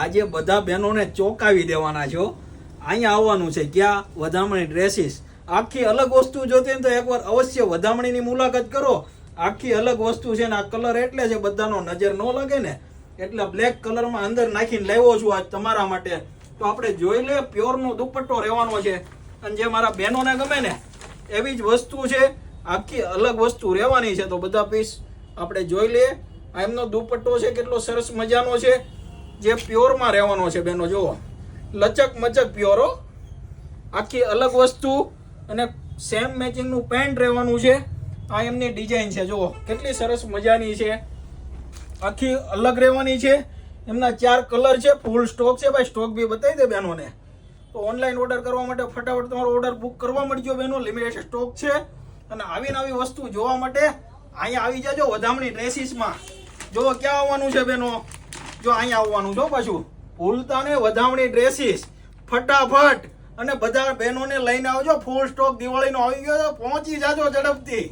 આજે બધા બહેનોને ચોંકાવી દેવાના છો. અહીંયા આવવાનું છે ક્યાં? વધામણી ડ્રેસીસ. આખી અલગ વસ્તુ જોતી ને તો એકવાર અવશ્ય વધામણીની મુલાકાત કરો. આખી અલગ વસ્તુ છે ને આ કલર એટલે છે બધાનો નજર ન લાગે ને એટલે બ્લેક કલરમાં અંદર નાખીને લાવ્યો છું આજ તમારા માટે. તો આપણે જોઈ લે, પ્યોરનો દુપટ્ટો રહેવાનો છે અને જે મારા બહેનોને ગમે ને એવી જ વસ્તુ છે. આખી અલગ વસ્તુ રહેવાની છે. તો બધા પીસ આપણે જોઈ લઈએ. આ એમનો દુપટ્ટો છે, કેટલો સરસ મજાનો છે, જે પ્યોરમાં રહેવાનો છે બેનો. જુઓ, લચક મચક પ્યોરો, આખી અલગ વસ્તુ અને સેમ મેચિંગનું પેન્ટ રહેવાનું છે. આ એમની ડિઝાઇન છે, જુઓ કેટલી સરસ મજાની છે, આખી અલગ રહેવાની છે. એમના 4 કલર છે, ફૂલ સ્ટોક છે. ભાઈ સ્ટોક બી બતાવી દે બહેનોને. તો ઓનલાઈન ઓર્ડર કરવા માટે ફટાફટ તમારો ઓર્ડર બુક કરવા મળજો બહેનો. લિમિટેડ સ્ટોક છે અને આવી નવી વસ્તુ જોવા માટે અહીંયા આવી જાજો વધામણી ડ્રેસીસમાં. જો ક્યાં આવવાનું છે બહેનો? જો અહીંયા આવવાનું છો. પાછું ભૂલતા ને, વધામણી ડ્રેસીસ ફટાફટ. અને બધા બહેનોને લઈને આવજો. ફૂલ સ્ટોક દિવાળીનો આવી ગયો તો પહોંચી જાજો ઝડપથી.